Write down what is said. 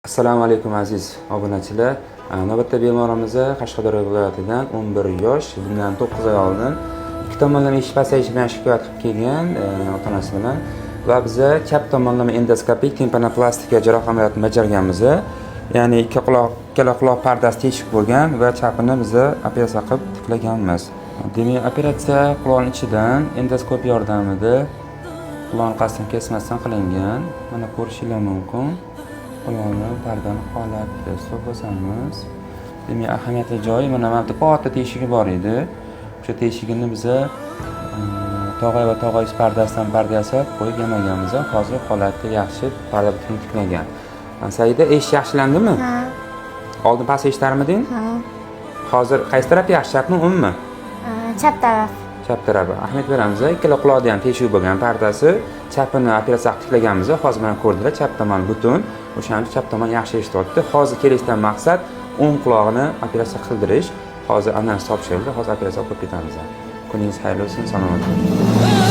Assalomu alaykum aziz obunachilar. Navbatda bemorimiz Qashqadaryo viloyatidan 11 yosh, bundan 9 oy oldin ikki tomonlama eshik pasayishi bilan shikoyat qilib kelgan ota-onasi bilan va biz chap tomonlama endoskopik timpanoplastika jarroh amaliyotini bajarganmiz. Ya'ni ikkala quloq pardasi teshik bo'lgan va chapini biz operatsiya qilib tiklaganmiz. Demak, operatsiya quloqning ichidan endoskopiya yordamida quloqni qasddan kesmasdan qilingan. Mana ko'rishingiz mumkin. Quloqni pardani holatda so'rasamiz. Demak, ahamiyatli joyi mana bu katta teshigi bor edi. O'sha teshigini biz tog'ay va tog'ay pardasidan parda yasab qo'yib yamaganmiz. Hozir holati yaxshi, parda butun tiklagan. Saida, eshik yaxshilandimi? Ha. Oldin past eshitarmiding? Ha. Hozir qaysi taraf yaxshi, chapmi, o'ngmi? Chap taraf. Chap tarafi. Ahamiyat beramiz. Ikkala quloqda ham teshik bo'lgan pardasi, chapini operatsiya qilib tiklaganmiz. Hozir mana ko'rdilar, chap tomon butun. O'shaning chap tomon yaxshi eshityapti. Hozir kelishdan maqsad o'ng quloqni operatsiya qildirish. Hozir analiz topshirildi. Hozir operatsiya qilib ketamiz. Kuningiz xayrli bo'lsin. Salomat bo'ling.